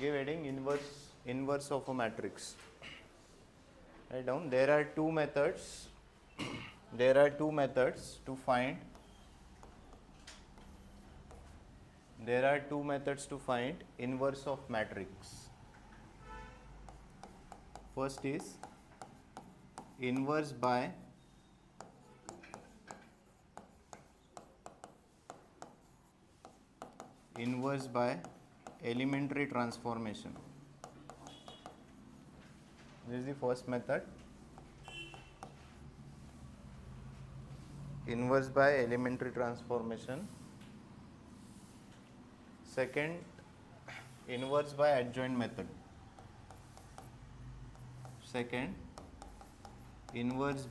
give heading inverse of a matrix. Write down there are two methods to find inverse of matrix. First is inverse by elementary transformation. This is the first method, inverse by elementary transformation. Second, inverse by adjoint method. Second, inverse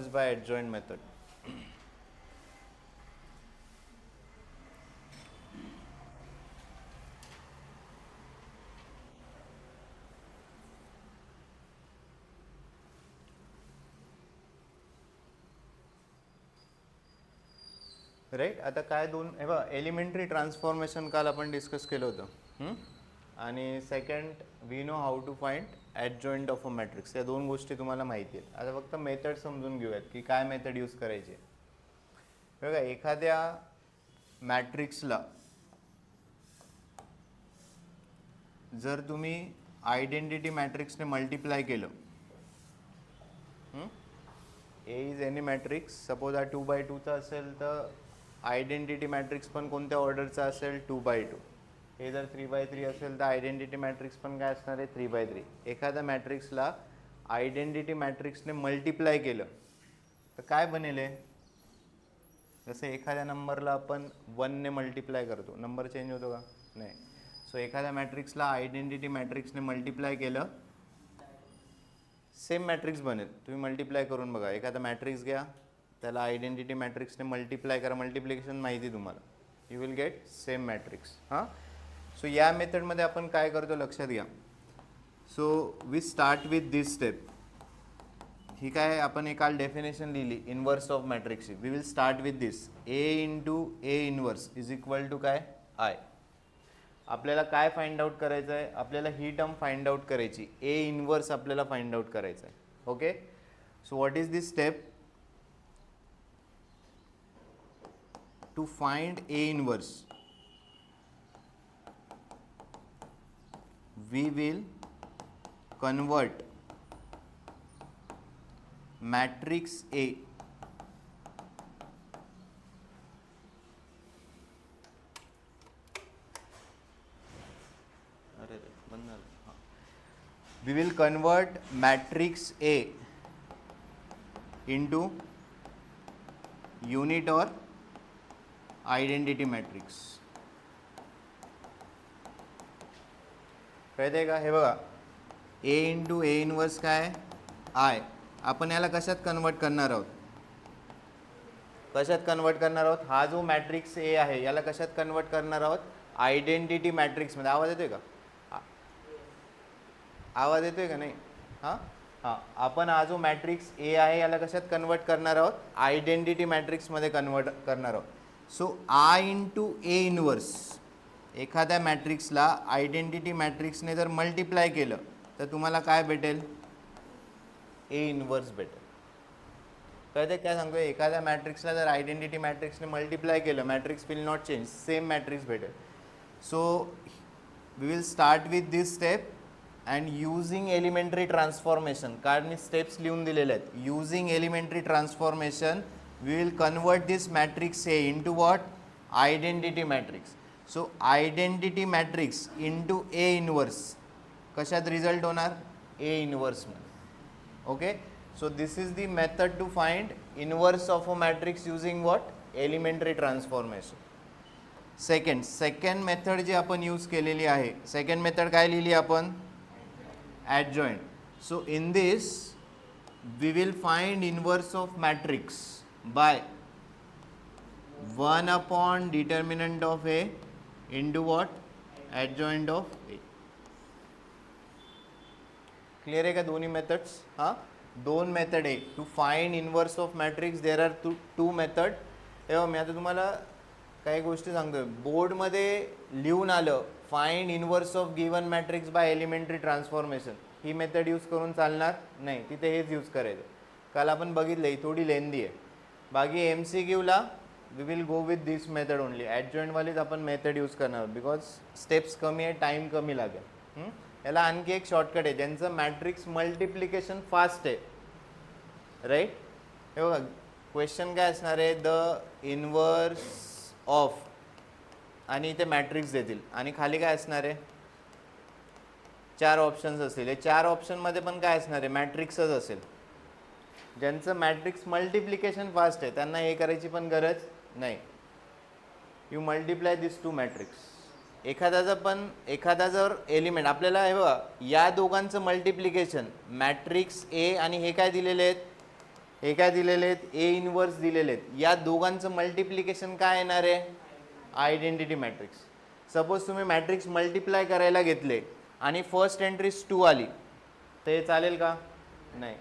by adjoint method. Right. आता काय दोन हे बघा, elementary transformation काल आपण discuss केलं होतं आणि second we know how to find adjoint of a matrix. या दोन गोष्टी तुम्हाला माहिती आहेत. आता फक्त मेथड समजून घेऊयात की काय मेथड यूज करायची. बघा, एखाद्या मॅट्रिक्सला जर तुम्ही आयडेंटिटी मॅट्रिक्सने मल्टिप्लाय केलं, ए इज एनी मॅट्रिक्स, सपोज हा 2x2चा असेल तर आयडेंटिटी मॅट्रिक्स पण कोणत्या ऑर्डरचा असेल 2x2. हे जर 3x3 असेल तर आयडेंटिटी मॅट्रिक्स पण काय असणार आहे 3x3. एखाद्या मॅट्रिक्सला आयडेंटिटी मॅट्रिक्सने मल्टिप्लाय केलं तर काय बनेल आहे. जसं एखाद्या नंबरला आपण 1ने मल्टिप्लाय करतो, नंबर चेंज होतो का नाही. सो एखाद्या मॅट्रिक्सला आयडेंटिटी मॅट्रिक्सने मल्टिप्लाय केलं, सेम मॅट्रिक्स बनेल. तुम्ही मल्टिप्लाय करून बघा. एखादा मॅट्रिक्स घ्या, त्याला आयडेंटिटी मॅट्रिक्सने मल्टिप्लाय करा, मल्टिप्लिकेशन माहिती तुम्हाला, you will get same matrix. हां, सो या मेथडमध्ये आपण काय करतो लक्षात घ्या. So we start with this step. ही काय आपण एक काल डेफिनेशन लिहिली इनवर्स ऑफ मॅट्रिक्सची. We will start with this. A into A inverse is equal to काय आय. आपल्याला काय फाइंड आउट करायचं आहे, आपल्याला ही टर्म फाइंड आउट करायची. ए इनवर्स आपल्याला फाइंड आउट करायचं आहे. Okay, so what is this step. To find A inverse we will convert matrix A we will convert matrix A into unit or identity matrix. कळते का. हे बघा, ए into A inverse काय I. आपण याला कशात कन्वर्ट करणार आहोत, हा जो मॅट्रिक्स ए आहे याला कशात कन्वर्ट करणार आहोत, आयडेंटिटी मॅट्रिक्समध्ये. आवाज येतोय का, आवाज येतोय का नाही. हां, आपण हा जो मॅट्रिक्स ए आहे याला कशात कन्वर्ट करणार आहोत, आयडेंटिटी मॅट्रिक्समध्ये कन्वर्ट करणार आहोत. So I into A inverse, एखाद्या मॅट्रिक्सला आयडेंटिटी मॅट्रिक्सने जर मल्टिप्लाय केलं तर तुम्हाला काय भेटेल, ए इनवर्स भेटेल. कळते काय सांगतोय. एखाद्या मॅट्रिक्सला जर आयडेंटिटी मॅट्रिक्सने मल्टिप्लाय केलं, matrix will not change, same matrix भेटेल. So we will start with this step and using elementary transformation. कारण मी स्टेप्स लिहून दिलेले आहेत. Using elementary transformation we will convert this matrix A into what, identity matrix. So identity matrix into A inverse कशात result होणार, A इनवर्समध्ये. Okay, so this is the method to find inverse of a matrix using what, elementary transformation. Second method जी आपण use केलेली आहे, second method काय लिहिली आपण, adjoint. So in this we will find inverse of matrix by 1 upon determinant of A into what, adjoint of A. Clear आहे का दोन्ही मेथड्स. हां, दोन मेथड आहे to find inverse of matrix. There are two method. तेव्हा मी आता तुम्हाला काही गोष्टी सांगतोय. बोर्डमध्ये लिहून आलं find inverse of given matrix by elementary transformation, ही मेथड यूज करून चालणार नाही, तिथे हेच यूज करायचं. काल आपण बघितलं ही थोडी लेंदी आहे. बाकी एम सी क्यूला we will go with this method only. ॲडजॉईंटवालीच आपण मेथड यूज करणार बिकॉज स्टेप्स कमी आहे, टाईम कमी लागेल. याला आणखी एक शॉर्टकट आहे, ज्यांचं मॅट्रिक्स मल्टिप्लिकेशन फास्ट आहे, राईट. हे बघा क्वेश्चन काय असणार आहे, द इनवर्स ऑफ आणि इथे मॅट्रिक्स देतील आणि खाली काय असणार आहे, 4 ऑप्शन्स असतील. हे 4 ऑप्शनमध्ये पण काय असणार आहे, मॅट्रिक्सच असेल. ज्यांचं मॅट्रिक्स मल्टिप्लिकेशन फास्ट आहे त्यांना हे करायची पण गरज नाही. You multiply this to matrix. एखादा जर एलिमेंट आपल्याला हे बघा या दोघांचं मल्टिप्लिकेशन मॅट्रिक्स ए आणि हे काय दिलेले आहेत, हे काय दिलेले आहेत, ए इनवर्स दिलेले आहेत. या दोघांचं मल्टिप्लिकेशन काय येणार आहे, आयडेंटिटी मॅट्रिक्स. सपोज तुम्ही मॅट्रिक्स मल्टिप्लाय करायला घेतले आणि फर्स्ट एंट्रीज 2 आली तर हे चालेल का, नाही.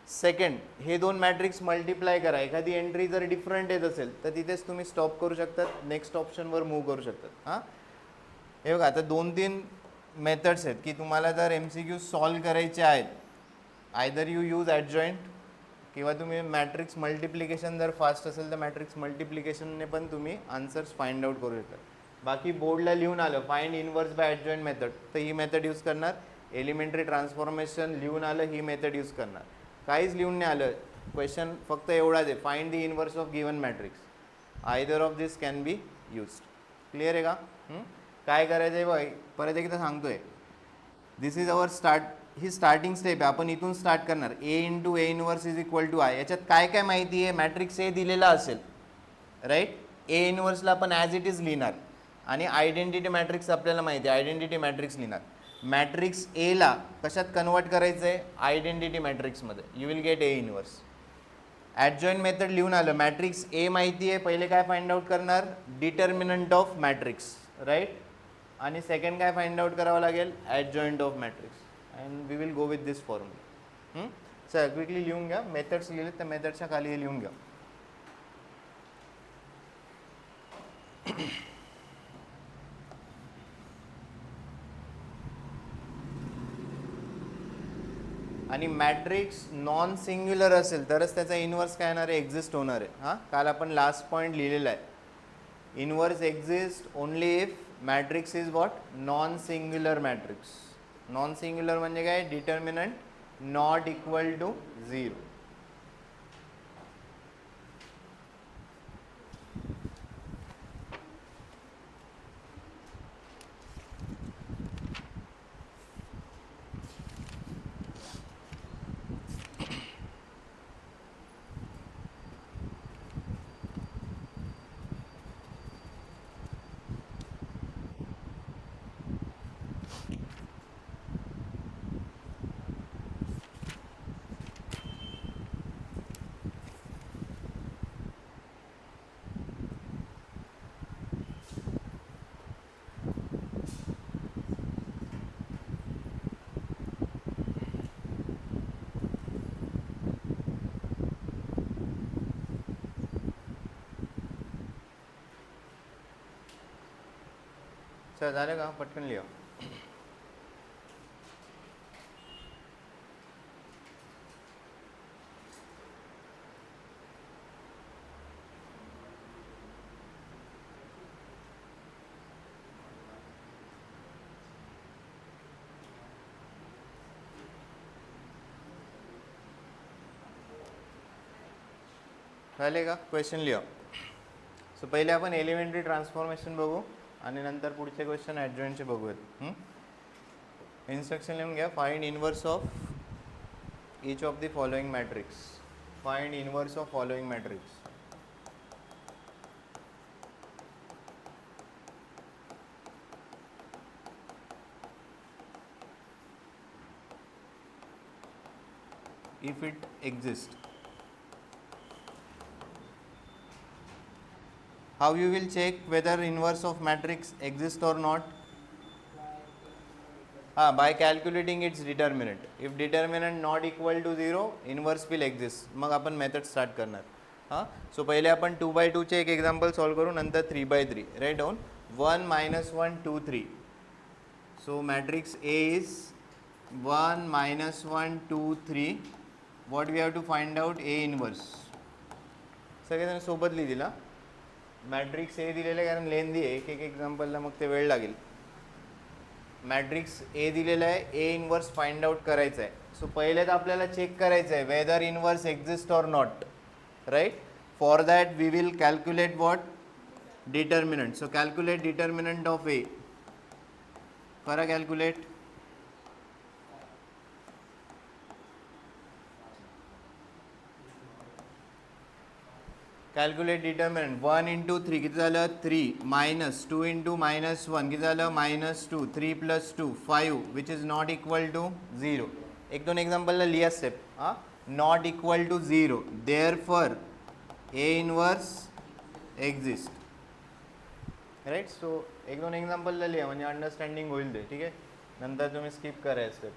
सेकंड, हे दोन मॅट्रिक्स मल्टिप्लाय करा, एखादी एंट्री जर डिफरंट येत असेल तर तिथेच तुम्ही स्टॉप करू शकतात, नेक्स्ट ऑप्शनवर मूव्ह करू शकतात. हां, हे बघा आता 2-3 मेथड्स आहेत की तुम्हाला जर एम सी क्यू सॉल्व करायचे आहेत, आयदर यू यूज ॲडजॉईंट किंवा तुम्ही मॅट्रिक्स मल्टिप्लिकेशन जर फास्ट असेल तर मॅट्रिक्स मल्टिप्लिकेशनने पण तुम्ही आन्सर्स फाइंड आउट करू शकता. बाकी बोर्डला लिहून आलं find inverse by adjoint method तर ही मेथड यूज करणार. एलिमेंटरी ट्रान्सफॉर्मेशन लिहून आलं ही मेथड यूज करणार. काहीच लिहून नाही आलं, क्वेश्चन फक्त एवढाच आहे, find the inverse of given matrix. Either of this can be used. Clear आहे का. काय करायचं आहे बघ, परत एकदा सांगतोय, दिस इज अवर स्टार्ट, ही स्टार्टिंग स्टेप आहे. आपण इथून स्टार्ट करणार. A into A inverse is equal to I. याच्यात काय काय माहिती आहे, मॅट्रिक्स ए दिलेला असेल, राईट. ए इनवर्सला आपण ॲज इट इज लिहिणार आणि आयडेंटिटी मॅट्रिक्स आपल्याला माहिती आहे, आयडेंटिटी मॅट्रिक्स लिहिणार. मॅट्रिक्स एला कशात कन्वर्ट करायचं आहे, आयडेंटिटी मॅट्रिक्समध्ये. You will get A inverse. Adjoint method लिहून आलं, मॅट्रिक्स ए माहिती आहे, पहिले काय फाइंड आउट करणार, डिटर्मिनंट ऑफ मॅट्रिक्स, राईट. आणि सेकंड काय फाइंड आउट करावं लागेल, adjoint of matrix. And we will go with this formula. Sir quickly लिहून घ्या, मेथड्स लिहिले तर मेथडच्या खाली लिहून घ्या. आणि मॅट्रिक्स नॉन सिंग्युलर असेल तरच त्याचा इनवर्स काय येणार आहे, एक्झिस्ट होणार आहे. हां, काल आपण लास्ट पॉईंट लिहिलेला आहे, inverse exist only if matrix is what, non singular matrix. Non singular म्हणजे काय, determinant not equal to 0. Sir झालं का, पटकन लिहा. झाले का, क्वेश्चन लिहा. सो पहिले आपण एलिमेंटरी ट्रान्सफॉर्मेशन बघू आणि नंतर पुढचे क्वेश्चन ॲडजॉईंटचे बघूयात. इन्स्ट्रक्शन लिहून घ्या. Find inverse of each of the following matrix. Find inverse of following matrix. If it exists. How you will check whether inverse of matrix exists or not? By calculating its determinant. If determinant not equal to 0 inverse will exist. मग आपण method start करणार. हां, so पहिले आपण 2/2चे एक example solve करू, नंतर 3/3. Right down 1 - 1 2 3. So matrix A is 1 - 1 2 3. What we have to find out A inverse. सगळेजण सोबत लिहिला. मॅट्रिक्स ए दिलेलं आहे कारण लेंदी आहे, एक एक एक्झाम्पलला मग ते वेळ लागेल. मॅट्रिक्स ए दिलेला आहे, ए इनवर्स फाइंड आउट करायचं आहे. सो पहिले तर आपल्याला चेक करायचं आहे whether inverse exist or not. Right, for that we will calculate what determinant. So calculate determinant of A. करा कॅल्क्युलेट. Calculate determinant. 1 × 3 किती झालं 3, मायनस 2 × -1 किती झालं -2, 3 + 2 5 which is not equal to 0. एक दोन एक्झाम्पलला लिहा स्टेप. हां, not equal to 0 therefore A inverse exist. Right, so एक दोन एक्झाम्पलला लिहा म्हणजे अंडरस्टँडिंग होईल ते. ठीक आहे, नंतर तुम्ही स्किप करायचं स्टेप.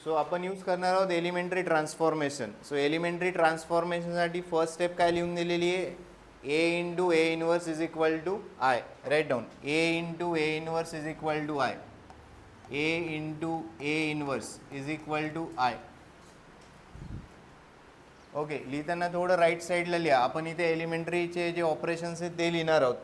सो आपण यूज करणार आहोत एलिमेंटरी ट्रान्सफॉर्मेशन. सो एलिमेंटरी ट्रान्सफॉर्मेशनसाठी फर्स्ट स्टेप काय लिहून दिलेली आहे, A × A inverse is equal to I. Write down A × A inverse is equal to I. A × A inverse is equal to I. Okay, लिहिताना थोडं right साईडला लिहा. आपण इथे एलिमेंटरीचे जे ऑपरेशन्स आहेत ते लिहिणार आहोत.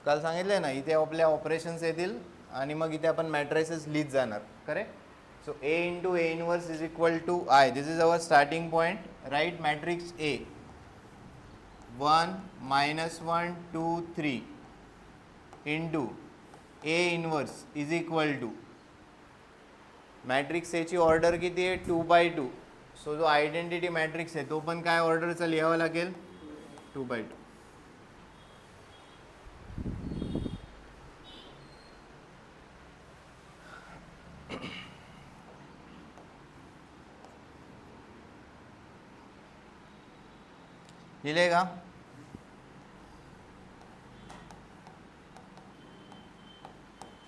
काल सांगितलं आहे ना, इथे आपल्या ऑपरेशन्स येतील आणि मग इथे आपण मॅट्रायसेस लिहित जाणार. Correct. So A × A inverse is equal to I. This is our starting point. Write matrix A. 1 - 1 2 3 into A inverse is equal to. Matrix A ची ऑर्डर किती आहे 2/2. सो जो आयडेंटिटी मॅट्रिक्स आहे तो पण काय ऑर्डरचा लिहावा लागेल 2/2. लिहिले का.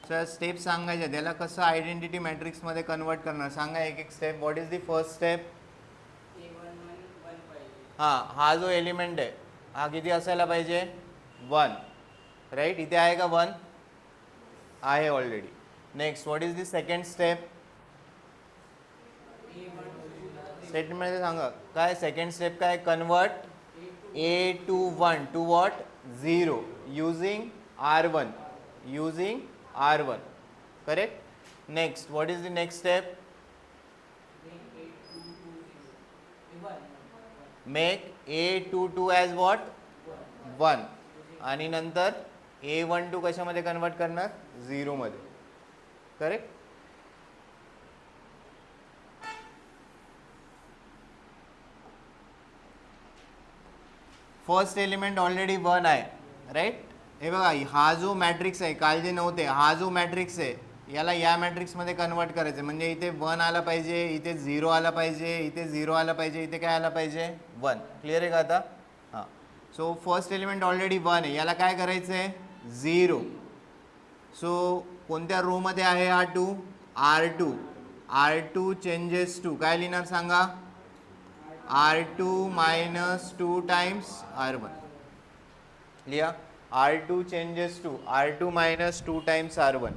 सर स्टेप सांगायच्या त्याला कसं आयडेंटिटी मॅट्रिक्समध्ये कन्वर्ट करणार सांगा एक एक step. What is the first step. हां, हा जो एलिमेंट आहे हा किती असायला पाहिजे 1. राईट, इथे आहे का 1 आहे already. Next what is the second step. स्टेटमेंटमध्ये सांगा काय सेकंड स्टेप काय convert A to 1 to what 0 using R1. Using R1. Correct. Next, what is the next step. Make A22 as what 1 आणि नंतर A12 कशामध्ये कन्वर्ट करणार 0 मध्ये. Correct. First element already 1 आहे. राईट, हे बघा हा जो मॅट्रिक्स आहे काल जे नव्हते, हा जो मॅट्रिक्स आहे याला या मॅट्रिक्समध्ये कन्वर्ट करायचं म्हणजे इथे 1 आला पाहिजे, इथे 0 आला पाहिजे, इथे 0 आला पाहिजे, इथे काय आला पाहिजे 1. क्लिअर आहे का आता. हां, सो फर्स्ट एलिमेंट ऑलरेडी 1 आहे, याला काय करायचं आहे 0. सो कोणत्या रोमध्ये आहे हा 2 R2. R2 चेंजेस टू काय लिहिणार सांगा R2 - 2 times R1. लिहा R2 changes to R2 - 2 times R1.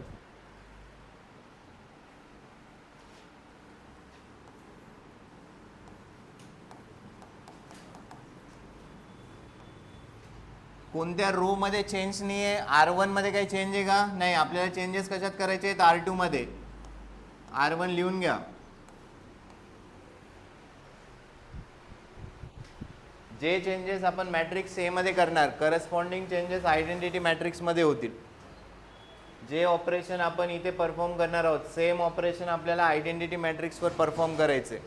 कोणत्या रो मध्ये चेंज नाही आहे R1 मध्ये काही चेंज आहे का नाही. आपल्याला चेंजेस कशात करायचे आहेत R2 मध्ये. R1 लिहून घ्या. जे चेंजेस आपण मॅट्रिक्स ए मध्ये करणार करस्पॉन्डिंग चेंजेस आयडेंटिटी मॅट्रिक्स मध्ये होतील. जे ऑपरेशन आपण इथे परफॉर्म करणार आहोत सेम ऑपरेशन आपल्याला आयडेंटिटी मॅट्रिक्सवर परफॉर्म करायचे.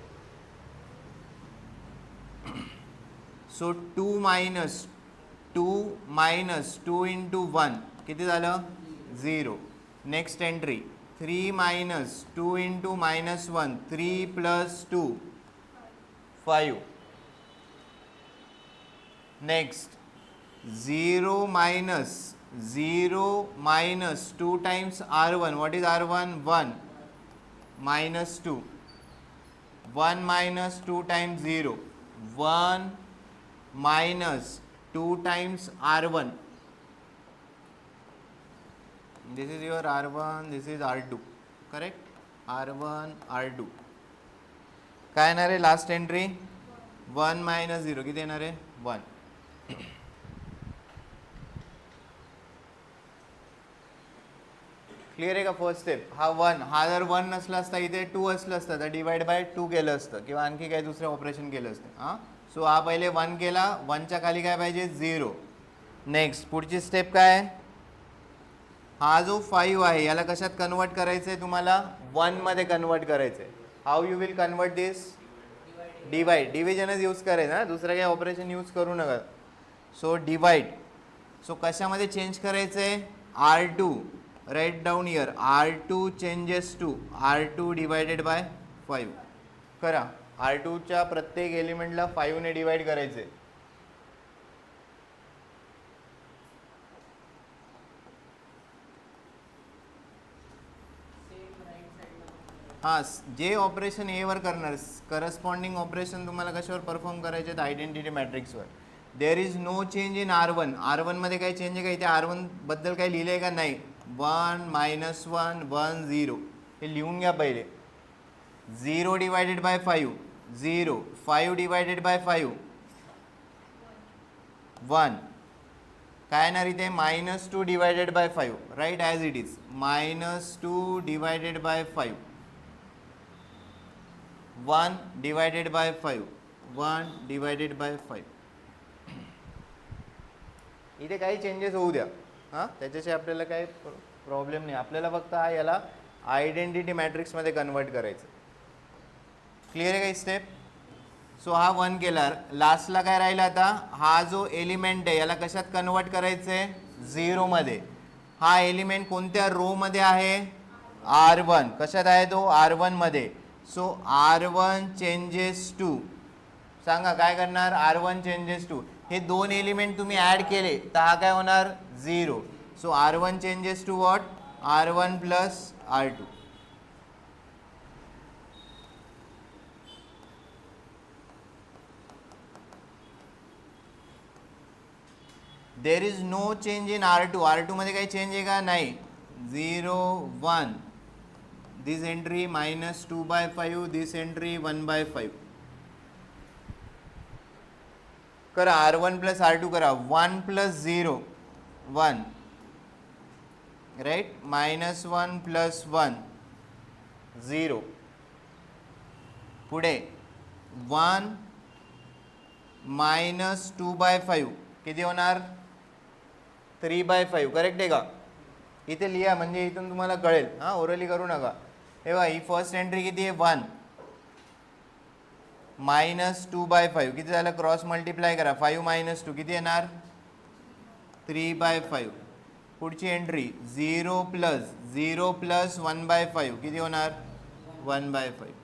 सो 2 - 2 × 1 किती झालं 0. Next entry 3 - 2 × -1 3 + 2 5. Next 0 - 0 minus 2 times r1. What is r1? 1 minus 2. 1 minus 2 times 0. 1 minus 2 times r1. This is your r1, this is r2. Correct? r1, r2. काय येणार आहे last entry? 1 minus 0. किती येणार आहे? 1. Clear आहे का फर्स्ट स्टेप? हा 1, हा जर 1 नसला असता इथे 2 असलं असतं तर डिवाइड बाय 2 केलं असतं किंवा आणखी काही दुसरं ऑपरेशन केलं असतं. हां, सो हा पहिले 1 केला, 1च्या खाली काय पाहिजे? 0. नेक्स्ट पुढची स्टेप काय? हा जो 5 आहे याला कशात कन्वर्ट करायचं आहे तुम्हाला? 1 मध्ये कन्वर्ट करायचं आहे. How you will convert this? Divide. डिव्हिजनच यूज करायचं ना, दुसरं काही ऑपरेशन यूज करू नका. So divide. सो कशामध्ये चेंज करायचं आहे? r2. Write down here. r2 changes to r2 divided by 5. करा. r2च्या प्रत्येक एलिमेंटला 5 ने डिवाइड करायचे. हां, जे ऑपरेशन एवर करणार करस्पॉन्डिंग ऑपरेशन तुम्हाला कशावर परफॉर्म करायचे आहेत? आयडेंटिटी मॅट्रिक्सवर. There is no change in r1. r1मध्ये काही चेंज आहे का? इथे r1 बद्दल काही लिहिलं आहे का? नाही. 1 minus 1 1 0. हे लिहून घ्या पहिले. 0 डिवायडेड बाय 5 0. 5 divided by 5 1. काय येणार इथे? -2 divided by 5. Right as it is. -2 divided by 5. 1 divided by 5. 1 divided by 5. इथे काही चेंजेस होऊ द्या. हां, त्याच्याशी आपल्याला काही प्रॉब्लेम नाही. आपल्याला फक्त हा याला आयडेंटिटी मॅट्रिक्समध्ये कन्वर्ट करायचं. क्लिअर आहे का स्टेप? सो हा 1 केला. लास्टला काय राहिला आता? हा जो एलिमेंट आहे याला कशात कन्वर्ट करायचं आहे? 0 मध्ये. हा एलिमेंट कोणत्या रो मध्ये आहे? r1. कशात आहे तो? r1 मध्ये. So r1 changes to. सांगा काय करणार? r1 changes to. हे दोन एलिमेंट तुम्ही ॲड केले तर हा काय होणार? 0. So r1 changes to what? r1 plus r2. There is no change in r2. r2 मध्ये काही चेंज आहे का? नाही. 0 1. This entry -2 by 5. This entry 1 by 5. करा. r1 प्लस r2 करा. 1 प्लस 0 1. राईट. -1 प्लस 1 0. पुढे 1 -2 by 5 किती होणार? 3 by 5. करेक्ट आहे का? इथे लिहा म्हणजे इथून तुम्हाला कळेल. हां, ओरली करू नका. हे बघा, ही फर्स्ट एंट्री किती आहे? 1. -2 by 5 किती झालं? क्रॉस मल्टिप्लाय करा. 5 - 2 किती येणार? 3 by 5. पुढची एंट्री 0 प्लस 1 by 5 किती होणार? 1 by 5.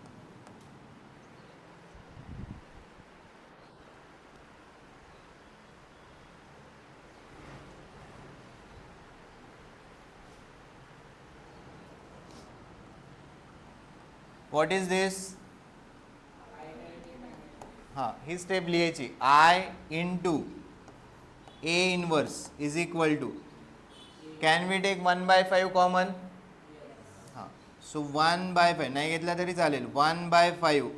What is this? हां, ही स्टेप लिहायची. I into A inverse is equal to. Can we take 1 by 5 common? हां, सो 1 by 5 नाही घेतला तरी चालेल. 1 by 5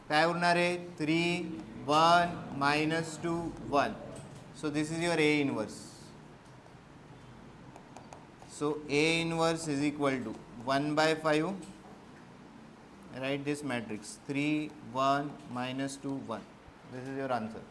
काय उरणार आहे? 3 1 -2 1. So this is your A inverse. So A inverse is equal to 1 by 5. Write this matrix 3 1 -2 1. This is your answer.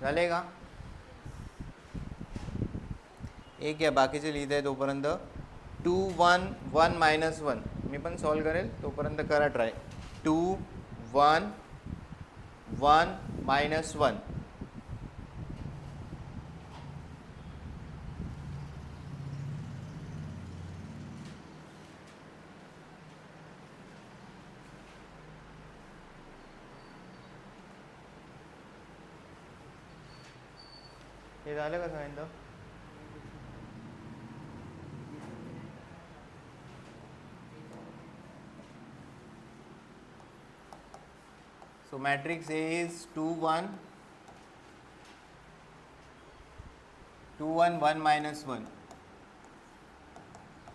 झाले का? एक आहे बाकीचे लिहित आहे तोपर्यंत. 2 1 1 -1 मी पण सॉल्व करेल तोपर्यंत करा ट्राय. 2 1 1 -1 हे झालं का सांगितलं? So matrix A is 2 1 2 1 1 -1.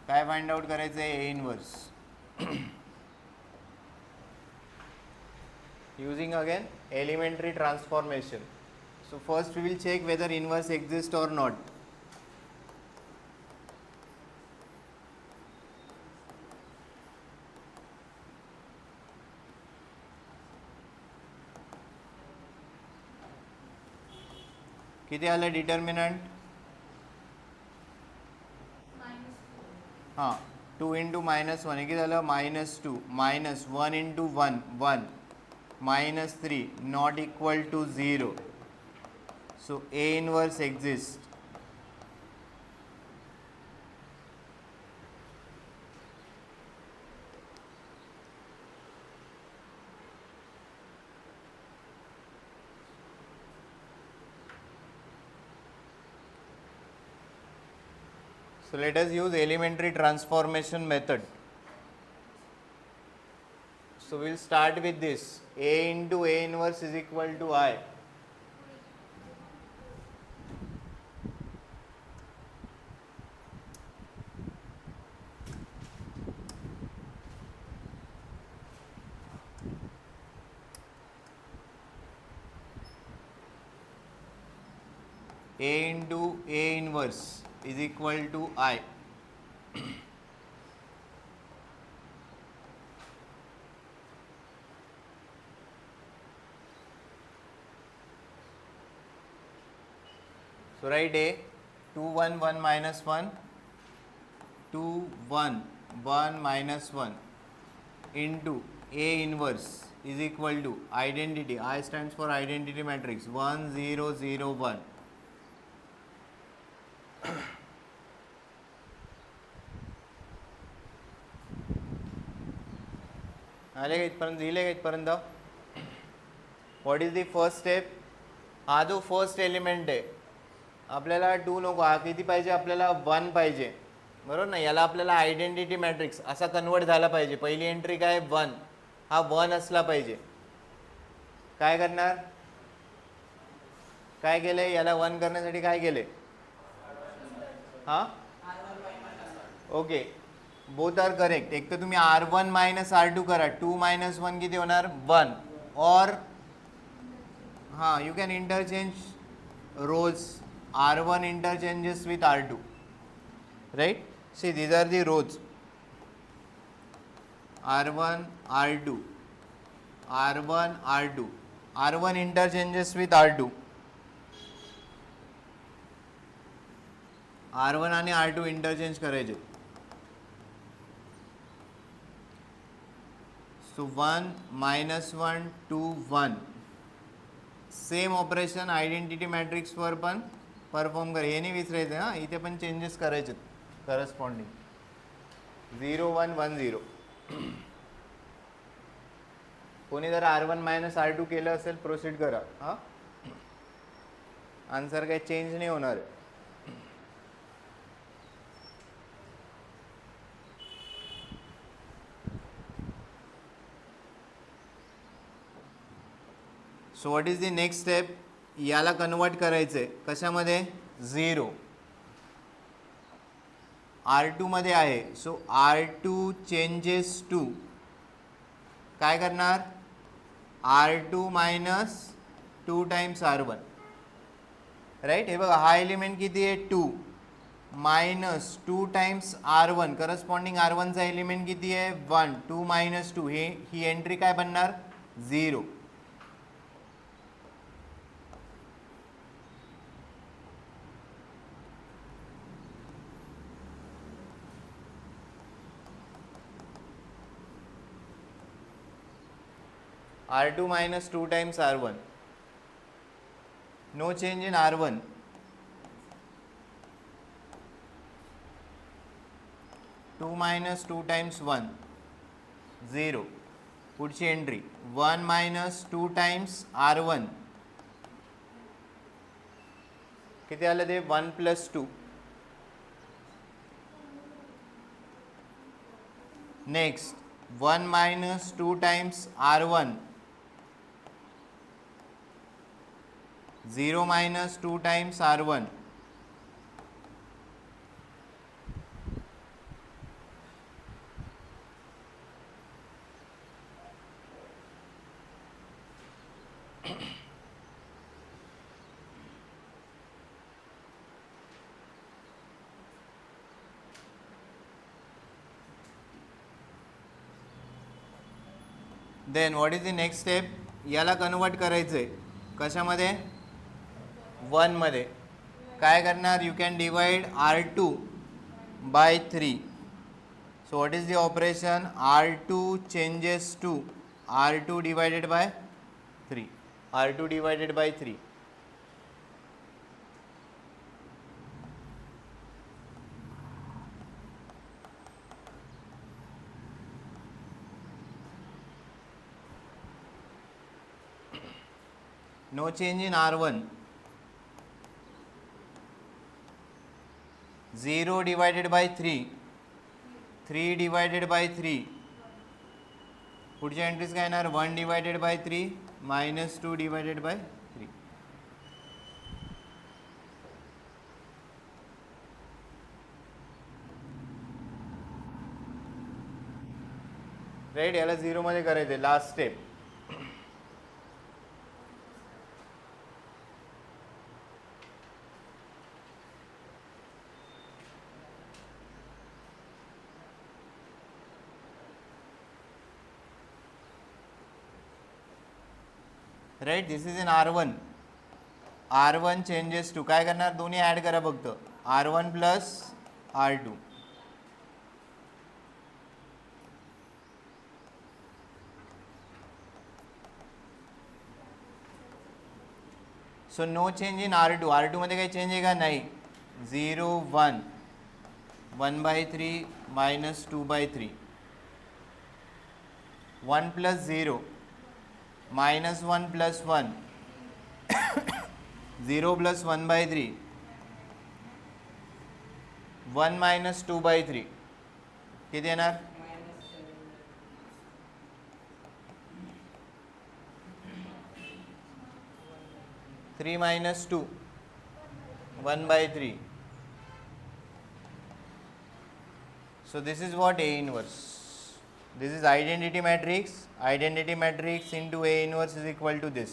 काय फाइंड आउट करायचं आहे? A inverse. Using again elementary transformation. So first we will check whether inverse exists or not. किती आलं डिटर्मिनंट? हां 2 × -1 हे किती झालं? -2 -1 × 1 1 -3 not equal to 0. So A inverse exists. So let us use elementary transformation method. So we will start with this. A into A inverse is equal to I. A into A inverse is equal to I. So write A 2 1 1 -1 2 1 1 -1 into A inverse is equal to identity. I stands for identity matrix 1 0 0 1. आले का इथपर्यंत? लिहिले का इथपर्यंत? What is the first step? हा जो first element आहे आपल्याला 2 नको, हा किती पाहिजे आपल्याला? 1 पाहिजे, बरोबर ना? याला आपल्याला आयडेंटिटी मॅट्रिक्स असा कन्वर्ट झाला पाहिजे. पहिली एंट्री काय? 1. हा 1 असला पाहिजे. काय करणार? काय केलंय? याला 1 करण्यासाठी काय केले? हां ओके, बोथ आर करेक्ट. एक तर तुम्ही R1 - R2 करा. 2 - 1 किती होणार? 1. और हां you can interchange rows. R1 interchanges with R2, right? See, these are the rows. R1 R2 R1 R2 R1 interchanges with R2. R1 आणि R2 इंटरचेंज करायचे. So 1 -1 2 1. Same operation identity matrix वर पण perform कर. हे नाही विसरायचं हां, इथे पण चेंजेस करायचे करस्पॉन्डिंग. 0 1 1 0. कोणी जर R1 - R2 केलं असेल प्रोसीड करा. हां आन्सर काही चेंज नाही होणार. So what is the next step? याला कन्वर्ट करायचं आहे कशामध्ये? 0 R2 मध्ये आहे. सो R2 चेंजेस टू काय करणार? R2 - 2 times R1, right? हे बघा, हा एलिमेंट किती आहे? 2 -2 टाइम्स R1. करस्पॉन्डिंग R1 चा एलिमेंट किती आहे? 1. 2 - 2 ही एंट्री काय बनणार? 0. R2 minus 2 times R1. No change in R1. 2 minus 2 times 1, 0. पुढची एंट्री 1 minus 2 times R1. किती आलं ते 1 plus 2. Next 1 minus 2 times R1. 0 minus 2 times R1. Then what is the next step. याला कन्वर्ट करायचं आहे कशामध्ये, 1 मध्ये. काय करणार, you can divide R2 by 3. So what is the operation, R2 changes to R2 divided by 3. R2 divided by 3. No change in R1. 0 divided by 3. 3 divided by 3. पुढच्या entries काय येणार, 1 divided by 3 minus 2 divided by 3. Right, याला 0 मध्ये करायचं, last step. Right, this is in R1. R1 changes to, काय करणार, दोन्ही add करा फक्त, R1 plus R2. So no change in R2. R2 मध्ये काही चेंज आहे का, नाही. 0 1, 1/3 minus 2/3. 1 plus 0 minus 1 plus 1. 0 plus 1/3. 1 minus 2/3. किती येणार, -3 minus 2, 1/3. So this is what A inverse. This is identity matrix. Identity matrix into A inverse is equal to this.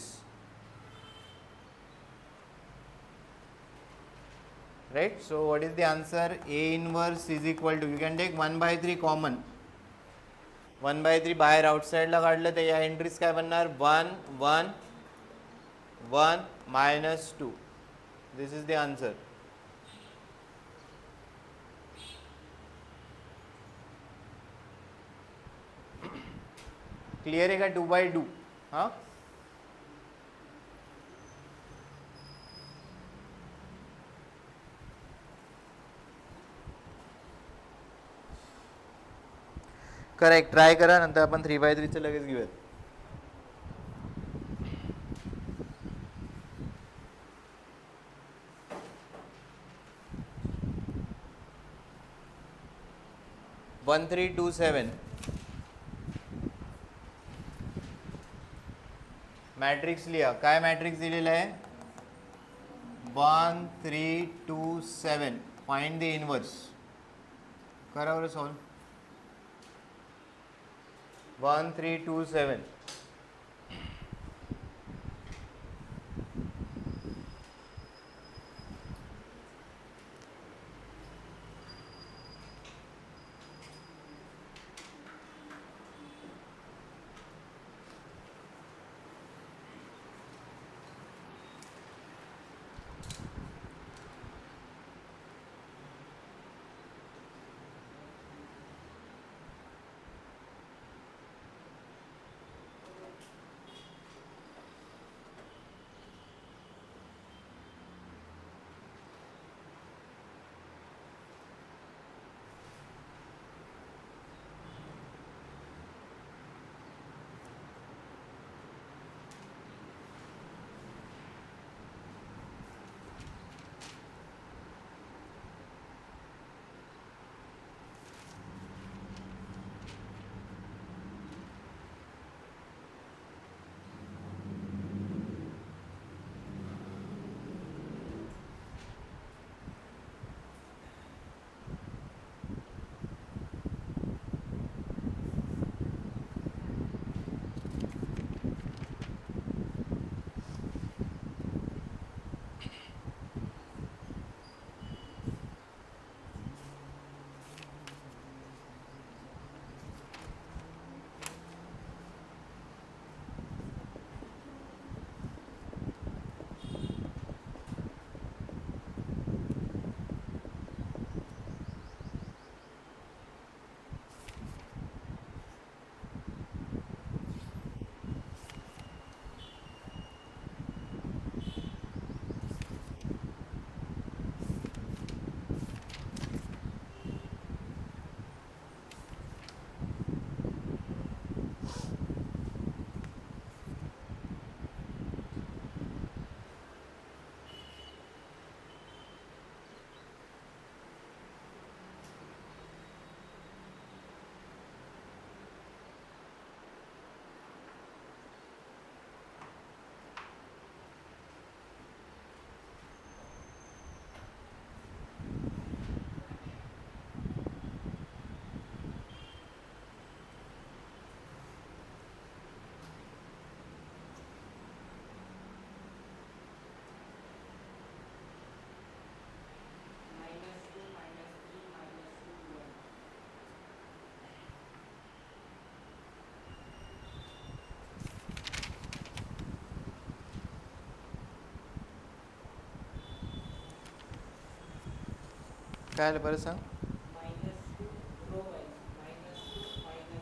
Right? So what is the answer? A inverse is equal to, you can take 1/3 common. 1/3 बाहेर outside ला काढलं तर या entries काय बनणार, 1 1 1 minus 2. This is the answer. Clear आहे का, 2/2. हां, करेक्ट. ट्राय करा, नंतर आपण 3/3 लगेच घेऊयात. वन 3 2 7. मॅट्रिक्स लिहा. काय मॅट्रिक्स दिलेलं आहे, 1 3 2 7. Find the inverse. करा बरं सॉल्व. 1 3 2 7. काय आलं परत सांग. -2 रो वाईज -2 -3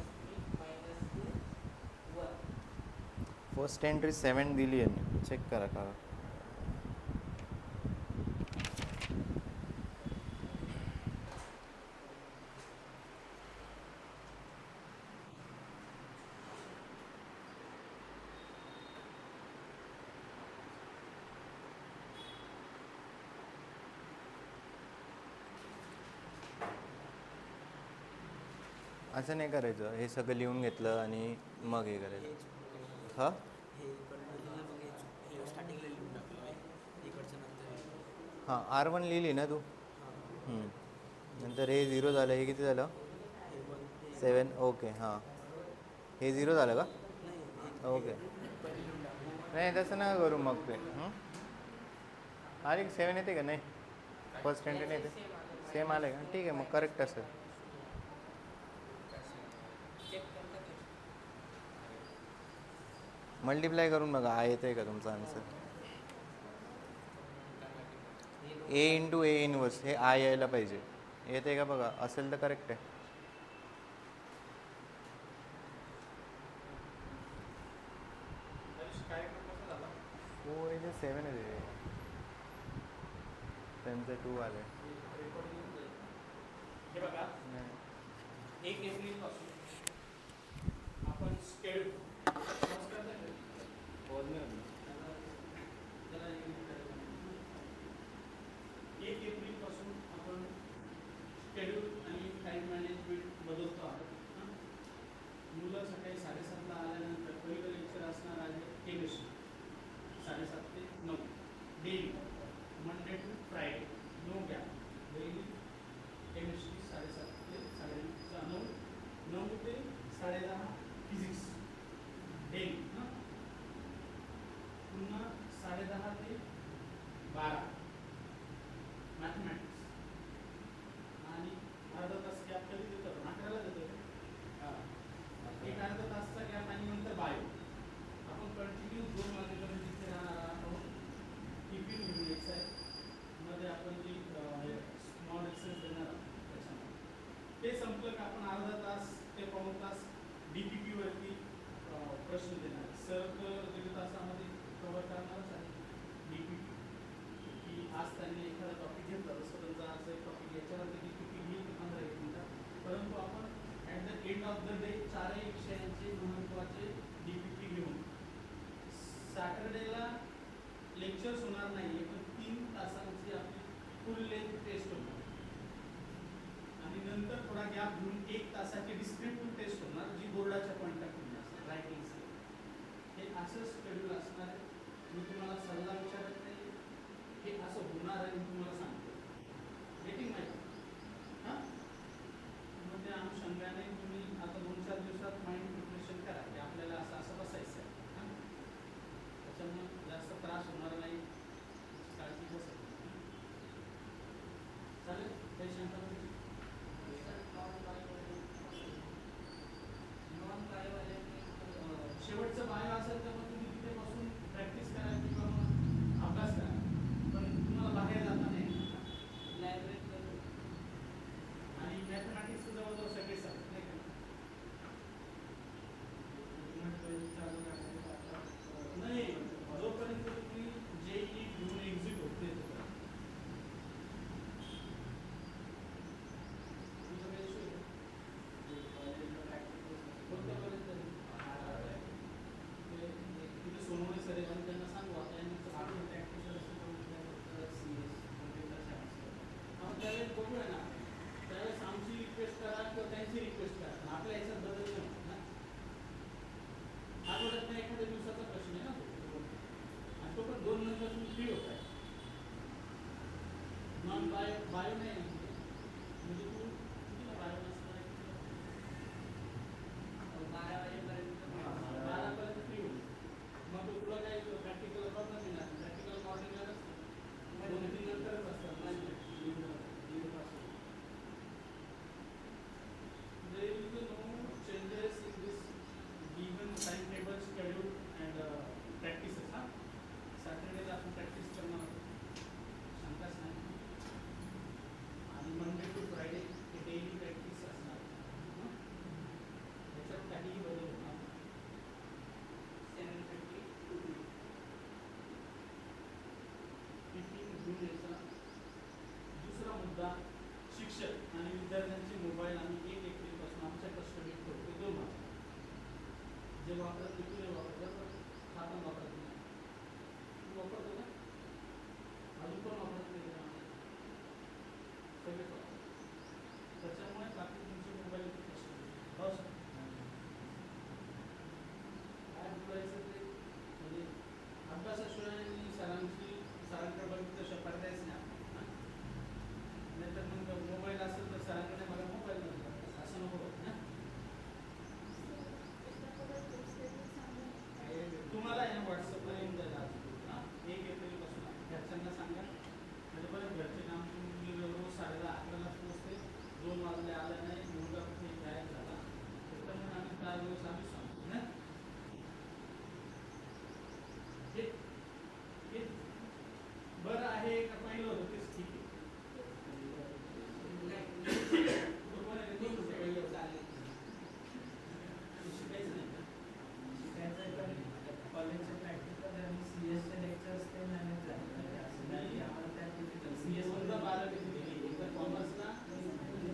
-2 1. फर्स्ट एंट्री 7 दिली आहे, चेक करा का. असं नाही करायचं, हे सगळं लिहून घेतलं आणि मग हे करायचं. हां स्टार्टिंगला लिहून टाकलं इकडच्या नंतर हां R1 लिहिली ना तू. हां नंतर हे 0 झालं, हे किती झालं हे 1 7. ओके हां हे 0 झालं का. नाही ओके पहिले लिहून टाकलं. नाही तसं नका करू मग ते. आले 7 येते का नाही, फर्स्ट एंट्री नाही येते, सेम आलं का, ठीक आहे मग करेक्ट असेल. चेक करता ते. मल्टिप्लाय करून बघा आ येते का तुमचा answer. A into A inverse हे आ यायला पाहिजे, येते का बघा, असेल तर करेक्ट आहे. हो याचे 7 आहे, त्यांचे 2 आले. हे बघा नाही 1 एप्रिलपासून आपण स्केड्यूल त्याला 1 एप्रिलपासून आपण शेड्यूल आणि टाईम मॅनेजमेंट बदलतो आहोत. मुलं सकाळी 7:30ला आल्यानंतर पहिलं लेक्चर असणार आहे केमिस्ट्री 7:30 ते 9 daily, Monday to Friday, no gap. Daily chemistry 7:30 ते 9:30, 9 ते 10:30 फिजिक्स डेली. पुन्हा 10:30 ते 12 मॅथमॅटिक्स, आणि अर्धा तास गॅप कधी देतो, 11ला देतो. एक अर्धा तासचा गॅप आणि नंतर बायो. आपण कंटिन्यू 2 वाजेपर्यंत तिथे राहणार आहोत. टिफिन घेऊन जे वापरत नाही तुला वापरत पण हा पण वापरत नाही. तू वापरतो का? अजून पण वापरत नाही त्याच्यामध्ये सगळे त्याच्यामुळे बाकी तुमचे मोबाईल हो सर काय बोलायचं ते म्हणजे अभ्यासाशिवाय आणि सरांकडे बघितल्याशिवाय पर्यायच नाही आपल्याला. नाहीतर मग मोबाईल असेल तर सरांकडे मला मोबाईल नसतो असं नको होत ना. तुम्हाला आहे ना व्हॉट्सअपला येऊन जाईल आज हां 1 एप्रिलपासून घरच्यांना सांगा म्हणजे बरं घरचे काम मी रोज 11:30 पोहोचते 2 वाजले आला नाही मुलगा कुठे गायब झाला तर मग आम्ही 4 दिवस आम्ही सांगतो ना. हे हे बरं आहे का पहिलं होतं तेच ठीक आहे. शिकायचं नाही का? कॉलेजचे प्रॅक्टिकल आणि सीएसचे लेक्चर्स ते मॅनेज झाले असं नाही आम्हाला त्या CS मधलं 12वी दिली एकदा कॉमर्सला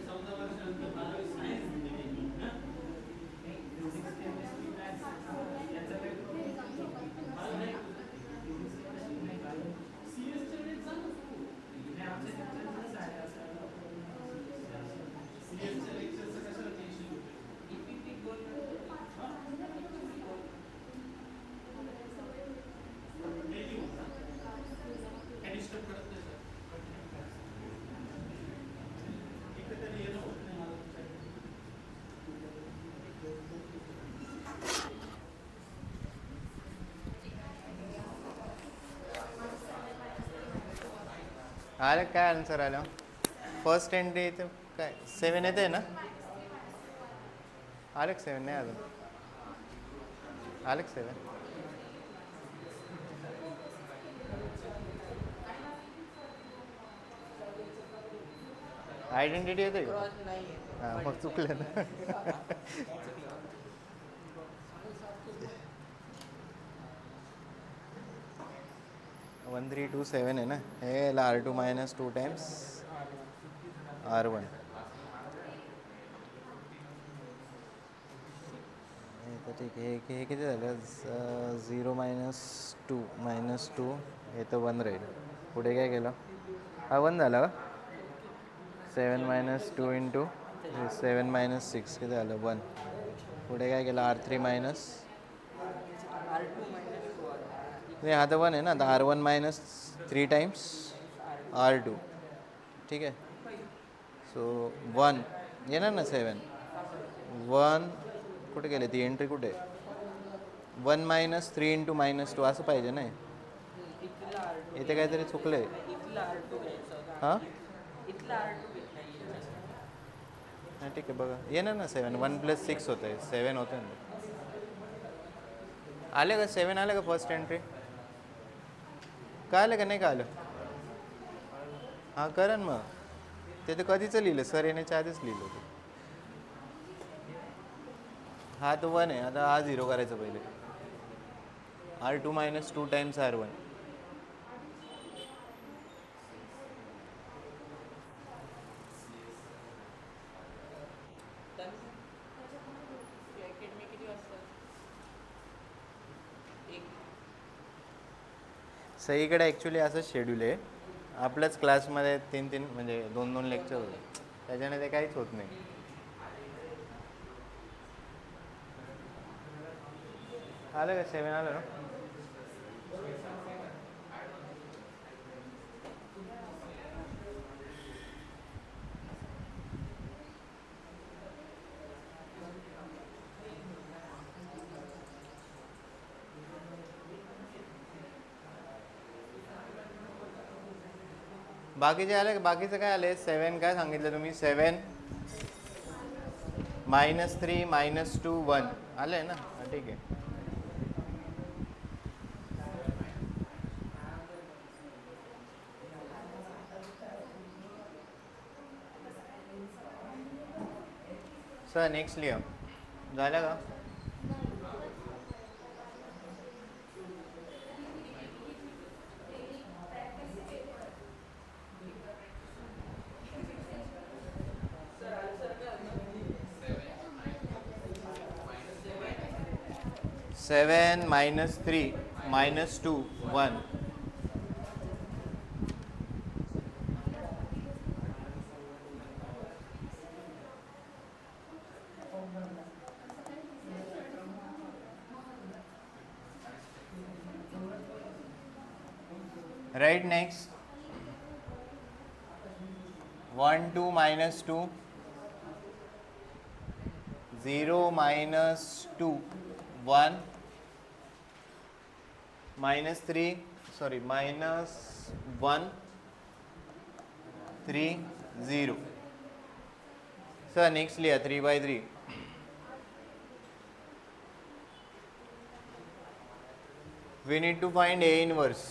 14 वर्षानंतर 12वी सायन्स दिली ना. फिजिक्स केमिस्ट्री मॅथ्स याचा काही मला नाही प्रॉब्लेम सीएसच्या वेळेस सांगू आमचे लेक्चर्स आहे असं सीएसच्या लेक्चरचं कशाला टेन्शन घेतो. EPP गोल डेली होता काही डिस्टर्ब करत नाही सर. इकडे तरी येणं होत नाही मला तुमच्याकडे. आलं काय आन्सर आलं फर्स्ट एंट्री इथे काय 7 येते ना. आलं 7 नाही अजून आलं 7. आयडेंटिटी येते का हां मग चुकलं ना. 1327 आहे ना हे R2 - 2 टाइम्स R1 तर ठीक आहे हे किती झालं 0 - 2 -2 हे तर 1 राहील. पुढे काय केलं हा 1 झाला का 7 - 2 इंटू 7 - 6 किती झालं 1. पुढे काय केलं R3 मायनस नाही हा तर 1 आहे ना आता R1 - 3 टाइम्स R2 ठीक आहे. सो 1 येणार ना 7 1 कुठे गेले ती एंट्री कुठे 1 - 3 इंटू -2 असं पाहिजे नाही इथे काहीतरी चुकलं आहे. हां हां ठीक आहे बघा येणार ना 7 1 + 6 होतं आहे 7 होतं ना. आले का 7 आलं का फर्स्ट एंट्री का आलं का नाही का आलं हां करा ना मग ते तर कधीचं लिहिलं सर येण्याच्या आधीच लिहिलं होतं. हा तो 1 आहे आता हा 0 करायचं पहिले R2 - 2 टाइम्स R1 सगळीकडे ॲक्च्युली असंच शेड्यूल आहे. आपल्याच क्लासमध्ये 3 म्हणजे 2 लेक्चर होते त्याच्याने ते काहीच होत नाही. आलं का 7 आलं ना. बाकीचे आले बाकीचं काय आले 7 काय सांगितलं तुम्ही 7 -3 -2 1 आलं आहे ना हां ठीक आहे. सर नेक्स्ट लिहा झालं का 7 minus 3 minus 2 1. Right, next 1 2 minus 2 0 minus 2 1 minus 3 sorry minus 1 3 0. Sir, next लिया 3 by 3. We need to find A inverse.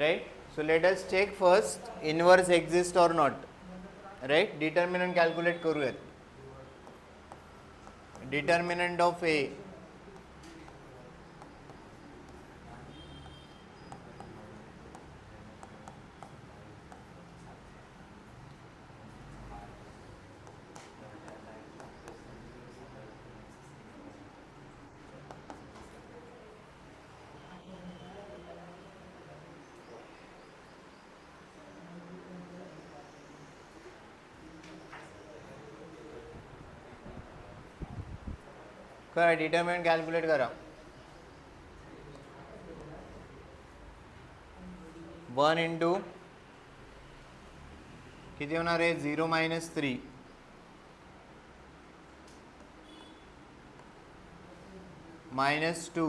Right? So let us check first inverse exists or not. Right? Determinant calculate करूयात. Determinant of A. करा determinant calculate करा. 1 into किती होणार आहे 0 minus 3 minus 2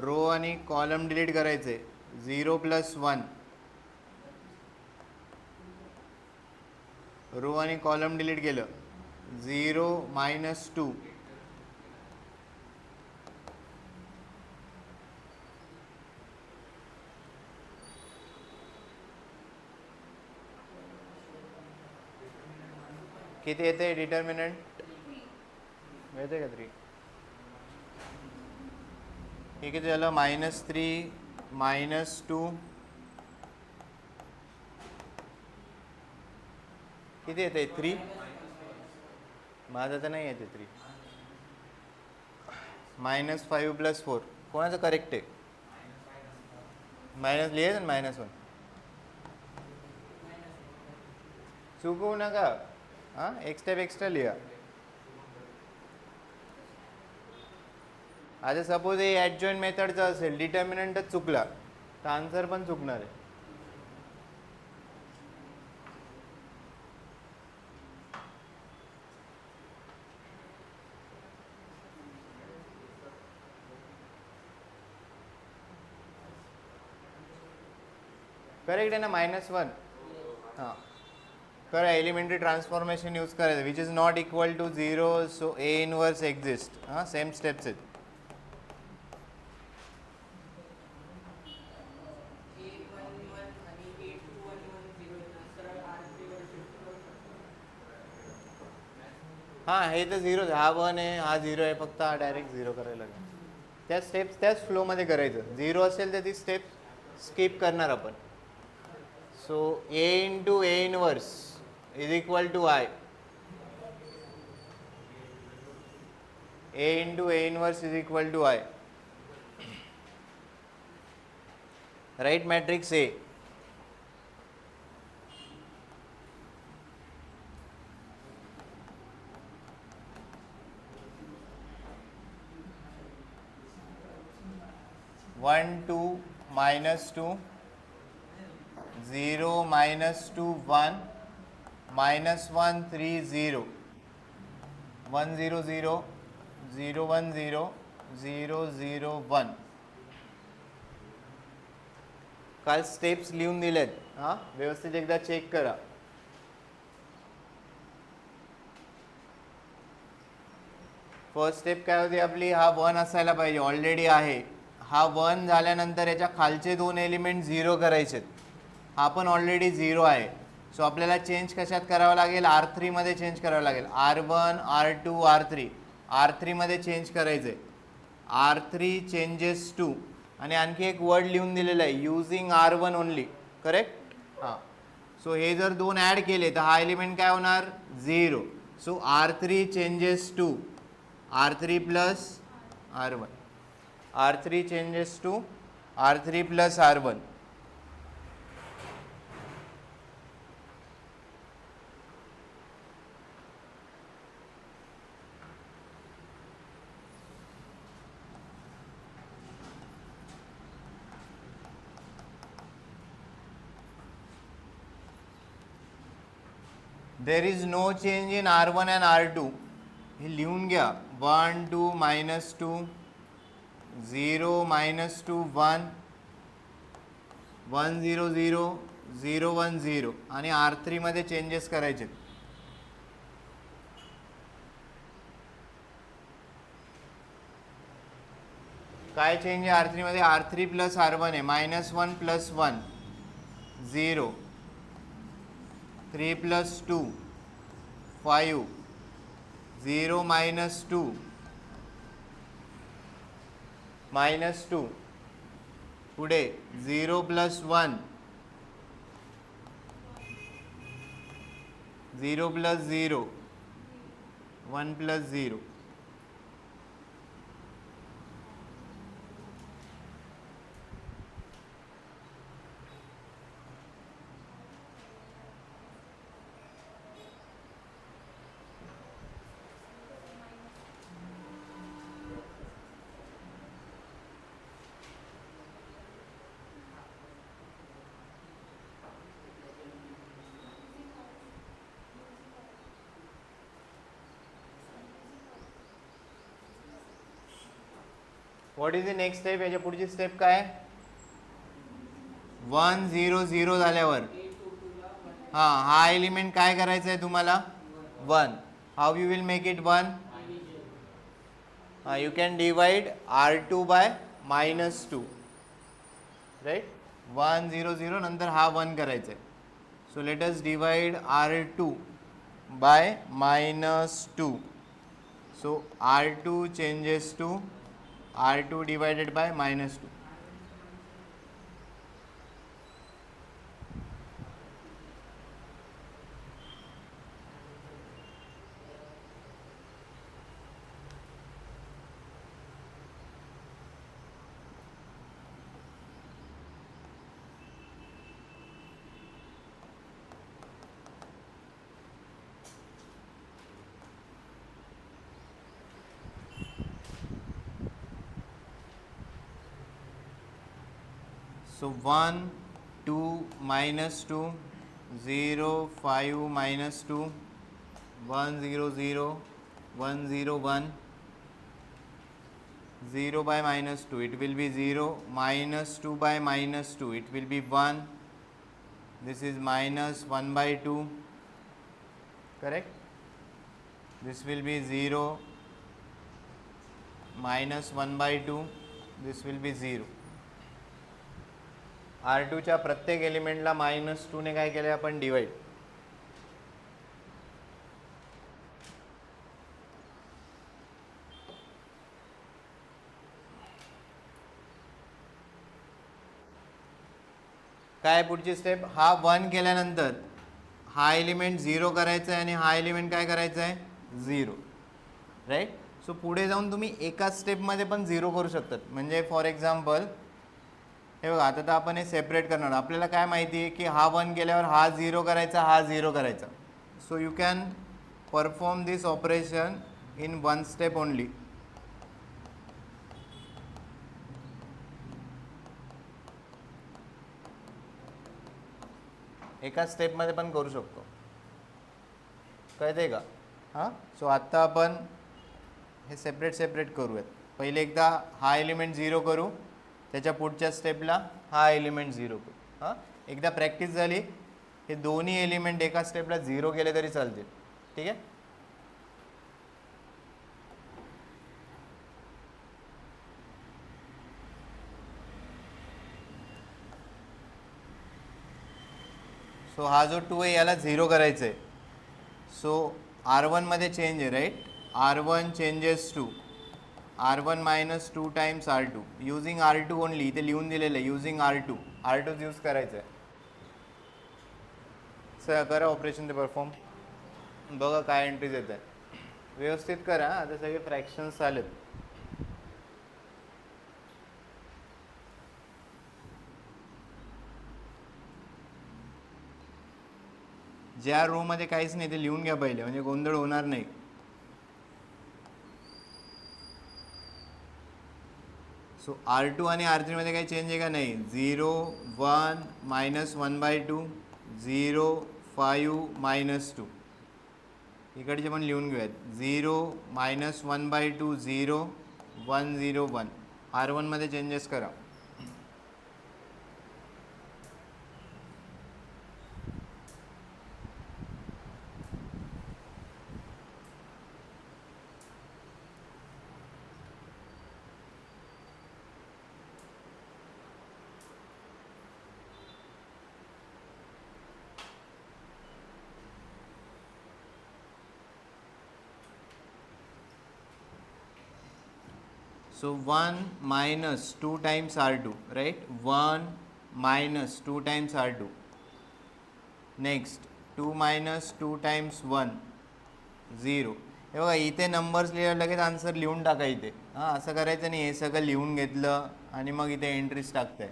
row आणि column delete करायचे 0 plus 1 row आणि column delete केलं 0 minus 2 किती येते डिटर्मिनंट येते का 3 हे किती झालं -3 -2 किती येते 3 माझं तर नाही येते 3 -5 + 4 कोणाचं करेक्ट आहे मायनस लिहायचं ना -1 चुकवू नका हां एक स्टेप एक्स्ट्रा लिहा. आता सपोज हे ॲडजॉईंट मेथडचं असेल डिटर्मिनंटच चुकला तर आन्सर पण चुकणार आहे. करेक्ट आहे ना -1 हां करा एलिमेंटरी ट्रान्सफॉर्मेशन यूज करायचं which is not equal to 0 so A inverse exist हां सेम स्टेप्स आहेत. हां हे तर 0 हा 1 आहे हा 0 आहे फक्त हा डायरेक्ट 0 करायला लागेल. त्या स्टेप्स त्याच फ्लोमध्ये करायचं 0 असेल तर ती स्टेप स्किप करणार आपण. So A into A inverse is equal to I. A into A inverse is equal to I. Write matrix A. One 2 -2 0 -2 1 -1 3 0 1 0 0 0 1 0 0 0 1 काल स्टेप्स लिहून दिलेत हां व्यवस्थित एकदा चेक करा. फर्स्ट स्टेप काय होती आपली हा 1 असायला पाहिजे ऑलरेडी आहे. हा 1 झाल्यानंतर याच्या खालचे 2 एलिमेंट 0 करायचे हा पण ऑलरेडी 0 आहे. सो आपल्याला चेंज कशात करावं लागेल R3 मध्ये चेंज करावं लागेल R1 R2 R3 मध्ये चेंज करायचं आहे. R3 चेंजेस टू आणि आणखी एक वर्ड लिहून दिलेलं आहे युजिंग R1 ओनली, करेक्ट. हां, सो हे जर दोन ॲड केले तर हा एलिमेंट काय होणार 0. So R3 changes to R3 plus R1, R3 changes to R3 plus R1. There is no change in R1 and R2. हे लिहून घ्या 1 2 -2 0 -2 1 1 0 0 0 1 0 आणि R3 मध्ये चेंजेस करायचे. काय चेंज आहे R3 मध्ये? R3 प्लस R1 आहे, -1 प्लस 1 0 3 प्लस 2 5 0 -2 -2 पुढे 0 plus 1 0 plus 0 1 plus 0. What is the next step? याच्या पुढची स्टेप काय? 1 0 0 झाल्यावर हा एलिमेंट काय करायचा आहे तुम्हाला? 1. How you will make it 1? You can divide R2 by -2, right. 1 0 0 नंतर हा 1 करायचा आहे. So let us divide R2 by -2. So R2 changes to R2 divided by -2. So 1 2 -2 0 5 -2 1 0 0 1 0 1 0 by -2 it will be 0 -2 by -2 it will be 1. This is -1 by 2, correct. This will be 0 -1 by 2, this will be 0. R2 च्या प्रत्येक एलिमेंटला -2 ने काय केले आपण? Divide. काय पुढची step? हा 1 केल्यानंतर हा एलिमेंट 0 करायचा आहे आणि हा एलिमेंट काय करायचा आहे? 0, राईट. सो पुढे जाऊन तुम्ही एकाच स्टेपमध्ये पण 0 करू शकतात. म्हणजे फॉर एक्झाम्पल हे बघा, आता तर आपण हे सेपरेट करणार. आपल्याला काय माहिती आहे की हा 1 केल्यावर हा 0 करायचा, हा 0 करायचा. So you can perform this operation in 1 step only. एका स्टेपमध्ये पण करू शकतो, कळते का? हां, सो आत्ता आपण हे सेपरेट करूयात. पहिले एकदा हा एलिमेंट 0 करू, त्याच्या पुढच्या स्टेपला हा एलिमेंट 0 करू. हां, एकदा प्रॅक्टिस झाली हे दोन्ही एलिमेंट एका स्टेपला 0 केले तरी चालतील, ठीक आहे. सो हा जो 2 आहे याला 0 करायचं आहे. सो R1 मध्ये चेंज आहे, right. R1 changes to R1 minus 2 times R2 using R2 only. इथे लिहून दिलेलं आहे युझिंग R2. R2 यूज करायचं आहे. सर करा ऑपरेशन ते परफॉर्म. बघा काय एंट्रीज येत आहे. व्यवस्थित करा. आता सगळे फ्रॅक्शन्स आलेत. ज्या रो मध्ये काहीच नाही ते लिहून घ्या पहिले, म्हणजे गोंधळ होणार नाही. सो R2 आणि R3 मध्ये काही चेंज आहे का नाही. 0 1 मायनस 1/2 0 5 मायनस 2. इकडचे पण लिहून घेऊयात. 0 मायनस 1/2 0 1 0 1. R1 मध्ये चेंजेस करा. So 1 minus 2 times R2, right? 1 minus 2 times R2. Next 2 minus 2 times 1 0. हे बघा इथे नंबर्स लिहिलं लगेच आन्सर लिहून टाका इथे. हां असं करायचं नाही. हे सगळं लिहून घेतलं आणि मग इथे एंट्रीज टाकताय.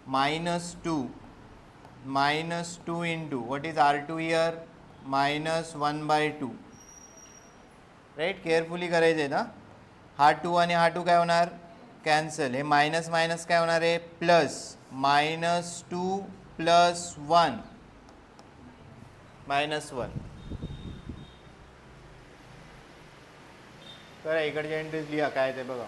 minus 2 into what is R2 here? minus 1/2. Right. Carefully करायचे आहेत. हां हा 2 आणि हा 2 काय होणार कॅन्सल. हे मायनस मायनस काय होणार आहे प्लस. -2 + 1 -1. करा इकडच्या एंट्रीज लिहा काय ते बघा.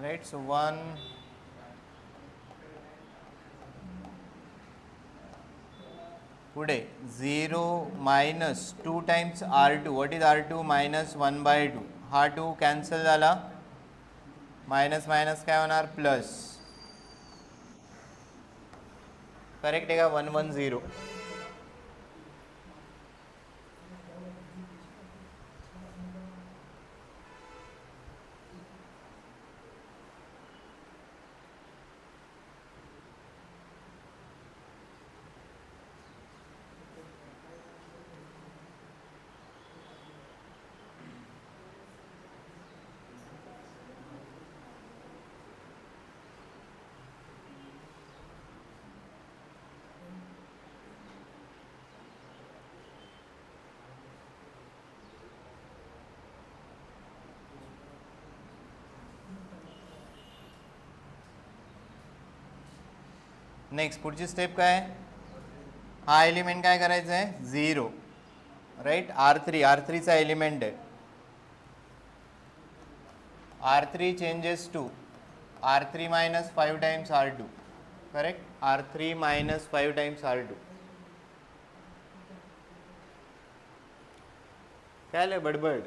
राईट. सो 1 पुढे 0 minus 2 times R2. what is R2? minus 1/2. हा 2 कॅन्सल झाला. मायनस मायनस काय होणार प्लस. करेक्ट आहे का. 1 1 0. नेक्स्ट पुढची स्टेप काय. हा एलिमेंट काय करायचा आहे 0. राईट. R3चा एलिमेंट आहे. R3 changes to R3 minus 5 times R2. Correct. R3 minus 5 times R2. काय आलं बडबड.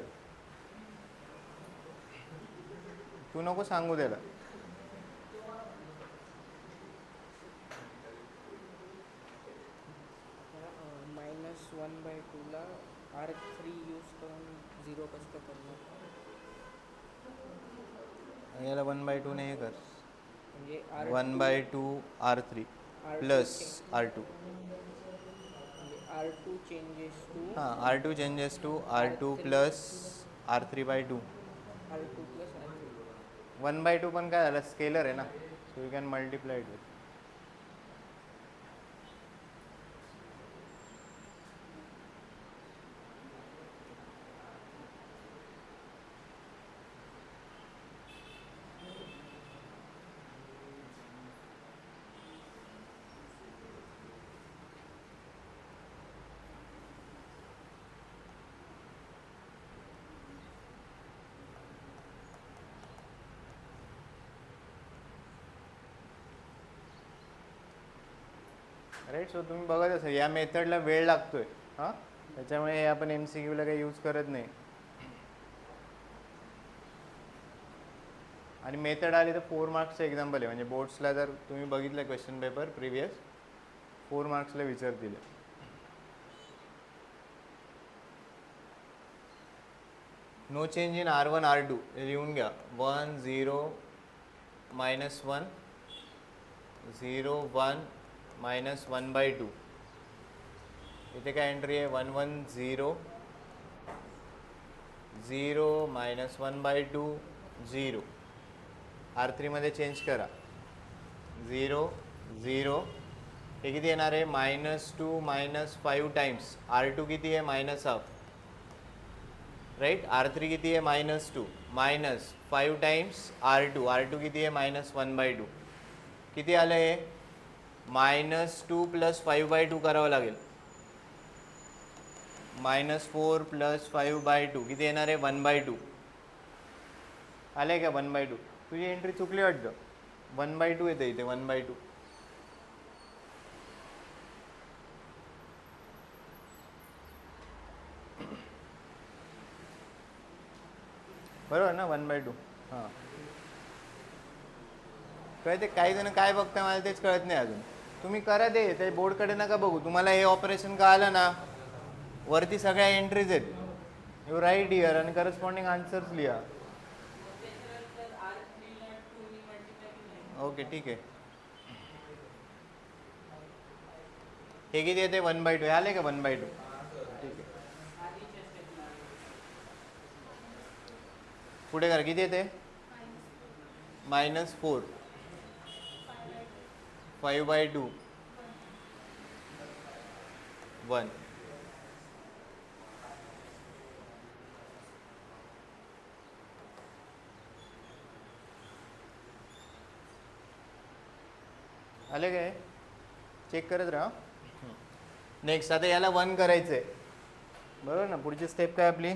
तू नको सांगू त्याला. -1/2 ला R3 यूज करून 0 कसं काय करणार. याला 1/2 ने हे कर. म्हणजे 1/2 R3 plus R2. R2 changes to हां R2 changes to R2 plus R3/2. R2 + R3. 1/2 पण काय झालं स्केलर आहे ना. So you can multiply it with. Right. So तुम्ही बघत असाल या मेथडला वेळ लागतोय हां, त्याच्यामुळे हे आपण MCQला काही यूज करत नाही. आणि मेथड आली तर 4 मार्क्सचं एक्झाम्पल आहे, म्हणजे बोर्ड्सला जर तुम्ही बघितलं क्वेश्चन पेपर प्रिव्हियस 4 मार्क्सला विचारतील. No change in R1 R2 लिहून घ्या. 1 0 -1 0 1 -1/2. इथे काय एंट्री आहे 1 1 0 0 -1/2 0. R3 मध्ये चेंज करा 0 0. हे किती येणार आहे -2 -5 टाइम्स. R2 किती आहे -1/2. राईट. R3 किती आहे -2 -5 टाइम्स R2. R2 किती आहे -1/2. किती आलं हे -2 + 5/2 करावं लागेल. -4 + 5/2 किती येणार आहे 1/2. आले का 1/2. तुझी एंट्री चुकली वाटतं. 1/2 येते इथे 1/2. बरोबर ना 1/2. हां कळते. काही जण काय बघताय मला तेच कळत नाही अजून. तुम्ही करा ते बोर्डकडे नका बघू. तुम्हाला हे ऑपरेशन कळालं ना, वरती सगळ्या एंट्रीज आहेत. यू राईट हिअर आणि करस्पॉन्डिंग आन्सर्स लिहा. ओके ठीक आहे. हे किती येते 1/2. आले का 1/2. ठीक आहे. पुढे करा. किती येते -4 5/2 1. आले काय. चेक करत राहा. नेक्स्ट आता याला 1 करायचं आहे. बरोबर ना. पुढची स्टेप काय आपली.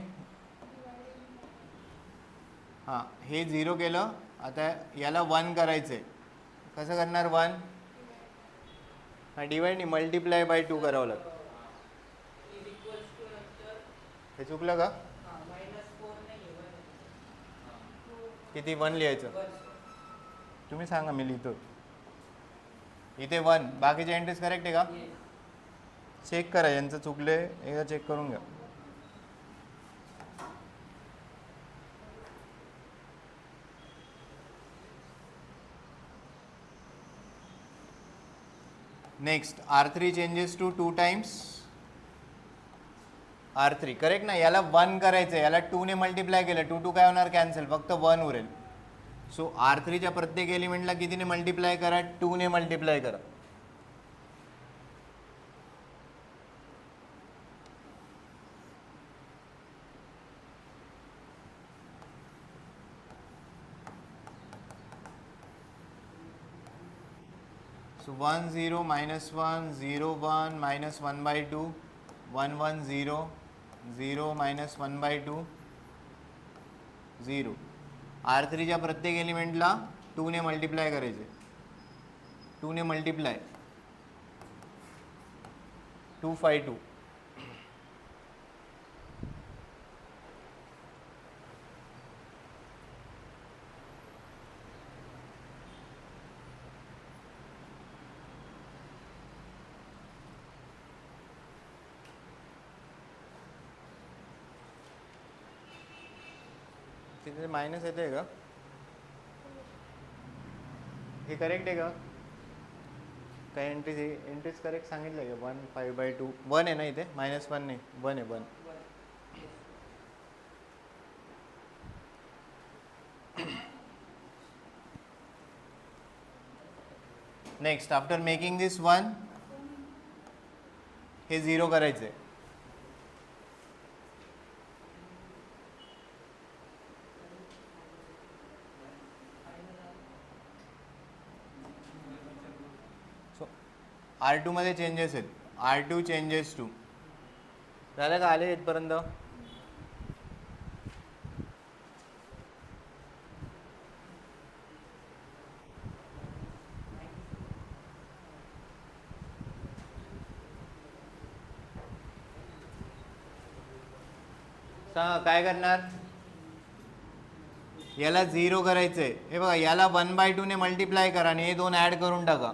हां हे 0 केलं. आता याला 1 करायचं आहे. कसं करणार 1. हां डिवाइड नाही मल्टिप्लाय बाय 2 करावं लागतं. हे चुकलं का. किती 1 लिहायचं. तुम्ही सांगा मी लिहितो. इथे 1. बाकीचे एंट्रीज करेक्ट आहे का. चेक करा यांचं चुकले एकदा चेक करून घ्या. Next R3 changes to 2 times R3 correct ना. याला 1 करायचं आहे. याला 2 ने मल्टिप्लाय केलं 2 2 काय होणार कॅन्सल. फक्त 1 उरेल. सो R3च्या प्रत्येक एलिमेंटला कितीने मल्टिप्लाय करा 2 ने मल्टिप्लाय करा. So 1 0 -1 0 1 -1/2 1 1 0 0 -1/2 0. R3च्या प्रत्येक एलिमेंटला 2 ने मल्टिप्लाय करायचे. 2 ने मल्टिप्लाय 2/2. तिथे मायनस येते का. हे करेक्ट आहे का. काही एंट्रीज करेक्ट सांगितलं का 1 5/2 1 आहे ना इथे -1 नाही 1 आहे 1. नेक्स्ट आफ्टर मेकिंग दिस 1 हे 0 करायचं आहे. R2 मध्ये चेंजेस आहेत. R2 चेंजेस टू झालं का. आले इथपर्यंत. सांगा काय करणार, याला 0 करायचं आहे. हे बघा याला 1/2 ने मल्टिप्लाय करा आणि हे दोन ॲड करून टाका.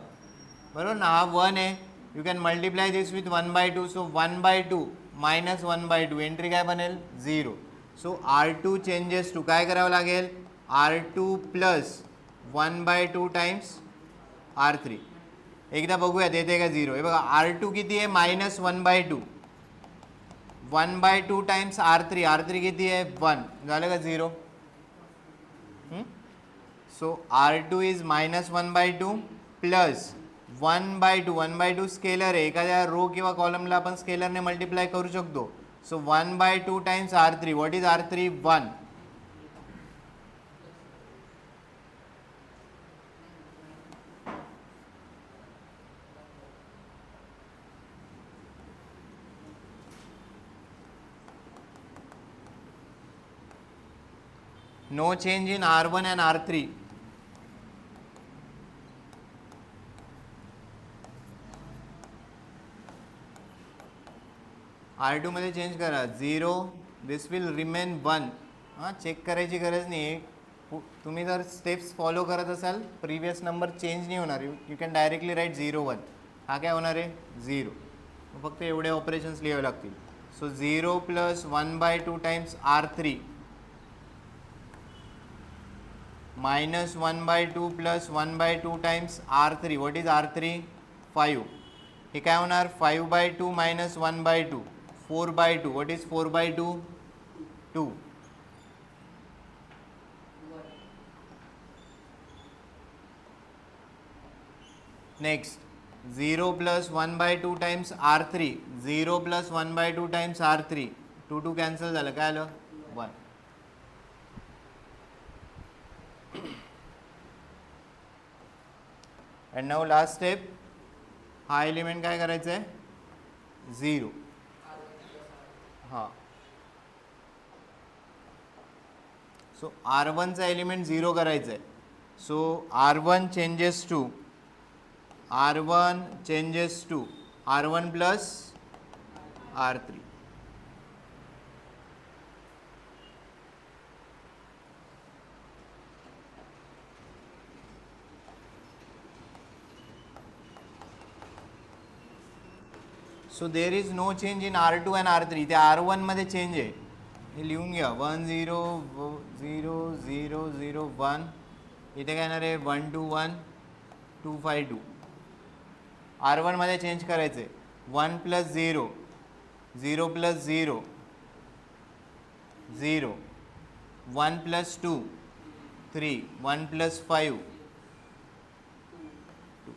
बरोबर ना, हा 1 आहे. You can multiply this with 1/2. So 1/2 minus 1/2 entry काय बनेल 0. सो R2 चेंजेस टू काय करावं लागेल, R2 प्लस 1/2 टाइम्स R3. एकदा बघूयात येते का 0. हे बघा R2 किती आहे, मायनस 1/2. 1/2 टाइम्स R3 किती आहे 1. झालं का 0. So R2 is minus 1/2 plus 1/2 scalar आहे. एखाद्या रो किंवा कॉलमला आपण स्केलरने मल्टिप्लाय करू शकतो. So 1/2 times R3. What is R3, 1. No change in R1 and R3. R2 मध्ये चेंज करा 0. दिस विल रिमेन 1. हां, चेक करायची गरज नाही. तुम्ही जर स्टेप्स फॉलो करत असाल प्रिव्हियस नंबर चेंज नाही होणार. You can directly write 0 1. हा काय होणार आहे 0. फक्त एवढे ऑपरेशन्स लिहावे लागतील. So 0 plus 1/2 times R3 minus 1/2 plus 1/2 times R3. What is R3, 5. हे काय होणार 5/2 minus 1/2 4/2. What is 4/2, 2. Next 0 plus 1/2 times R3. 0 plus 1/2 times R3. 2 cancel झालं, काय आलं 1. And now last step. हा एलिमेंट काय करायचं आहे 0. हां, सो R1चा एलिमेंट 0 करायचं आहे. So R1 changes to R1 plus R3. So there is no change in R2 and R3. इथे R1 मध्ये चेंज आहे, हे लिहून घ्या 1 0 0 0 0 1. इथे काय येणार आहे 1 2 1 2 5 2. R1 मध्ये चेंज करायचं आहे 1 plus 0 0 plus 0 0 1 plus 2 3 1 plus 5 2.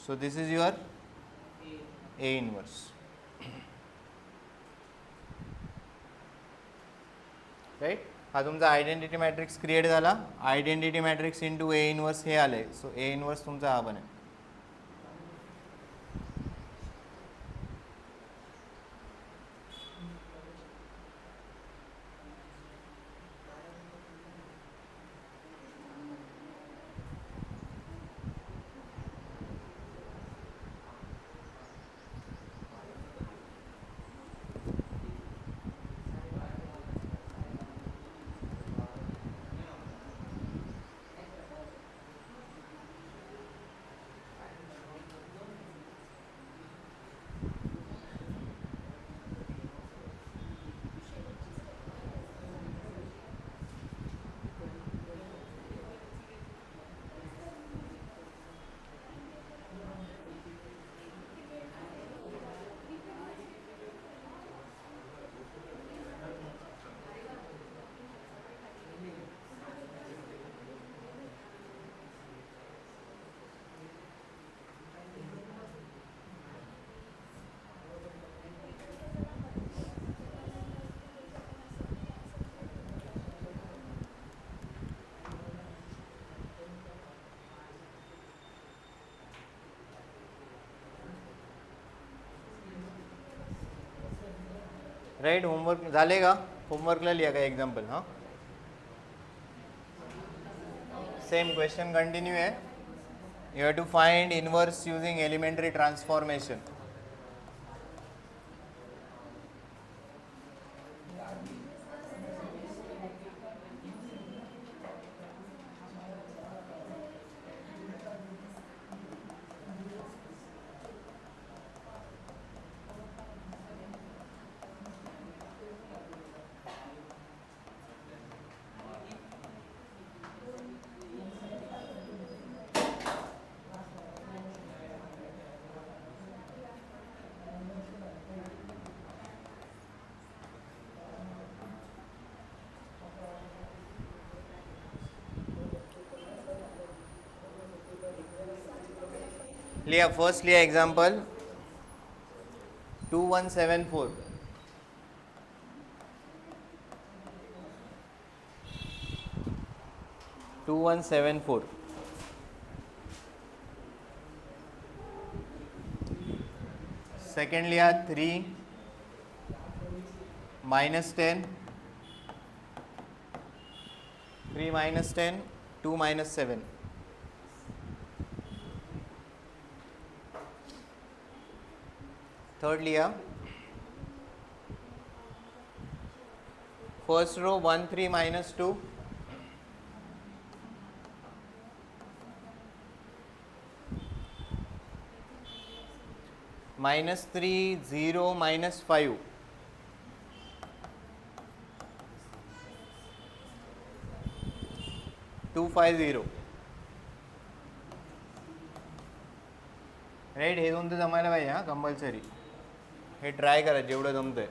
So this is your A inverse. Right, हा तुमचा आयडेंटिटी मॅट्रिक्स क्रिएट झाला. Identity matrix into A inverse हे आलं आहे. सो A इनवर्स तुमचा हा बनेल. राईट, होमवर्क झाले का? होमवर्कला लिहा का एक्झाम्पल. हां, सेम क्वेश्चन कंटिन्यू आहे. You have to find inverse using elementary transformation. लिहा फर्स्ट लिहा एक्झाम्पल 2174. सेकंड लिहा 3 -10, 3 -10, 2 -7. थर्ड लिहा फर्स्ट रो 1 3 -2, -3 0 -5, 250. राईट, हे दोन तर जमायला पाहिजे हां कंपल्सरी. हे ट्राय करा जेवढं जमतंय.